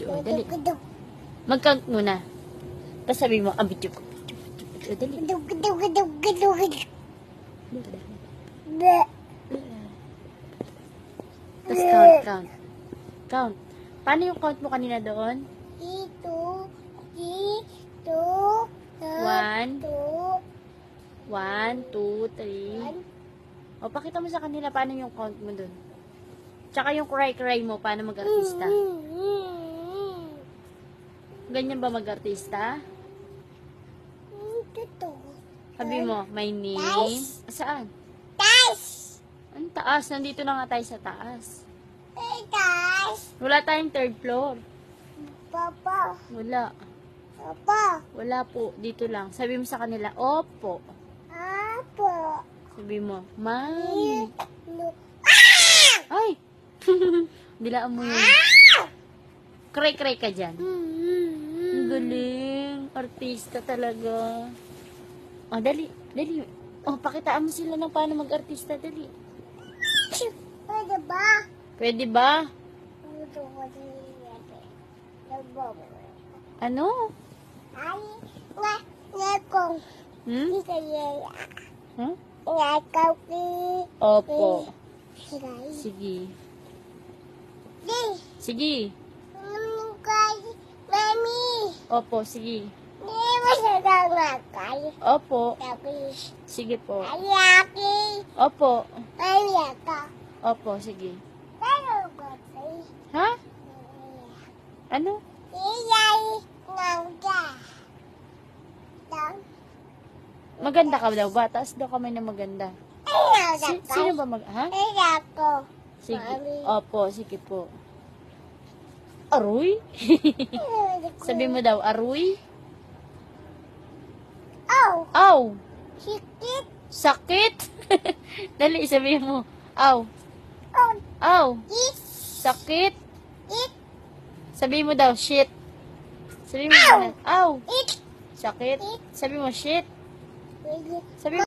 Oh, dali. Mag-count muna. Tapos sabi mo, ang bityo ko. Oh, dali. Tapos count. Count. Paano yung count mo kanina doon? 1, 2, 3. O, pakita mo sa kanila paano yung count mo doon. Tsaka yung cry mo, paano mag-artista. Ganyan ba mag-artista? Sabi mo, my name. Saan? Ang taas. Nandito na nga tayo sa taas. Wala tayong third floor. Papa. Wala. Papa. Wala po. Dito lang. Sabi mo sa kanila, opo. Apo. Sabi mo, mami. Ay! Dilaan mo yun. Cry ka dyan. Ang galing. Artista talaga. Oh, dali. Dali. Oh, pakitaan mo sila ng paano mag-artista. Dali. Pwede ba? Pwede ba? Ano? Ay, ngakong. Hmm? Kaya, Huh? ngakaw ki. Opo. Siray. Sige. Di. Sige. Kay, mami. Opo, sige. Di mo siya ngakay. Opo. Tapi, Sige po. ayaki. Opo. Ayaka. Opo, sige. Pero ko say. Ha? Ano? Iyay ngangga. Dang. Maganda ka daw ba? Taas daw kamay na maganda. Sino ba ha? Ayako. Sige. Mami. Opo, sige po. Aroy? Sabi mo daw, aroy? Oh, Aw! sikit. Sakit? Dali, sabi mo. Aw! Oh, Aw! is. Sakit? It. Sabi mo daw, shit. Sabi mo, Ow! aw! It. Sakit? Sabi mo, shit. It. Sabi mo,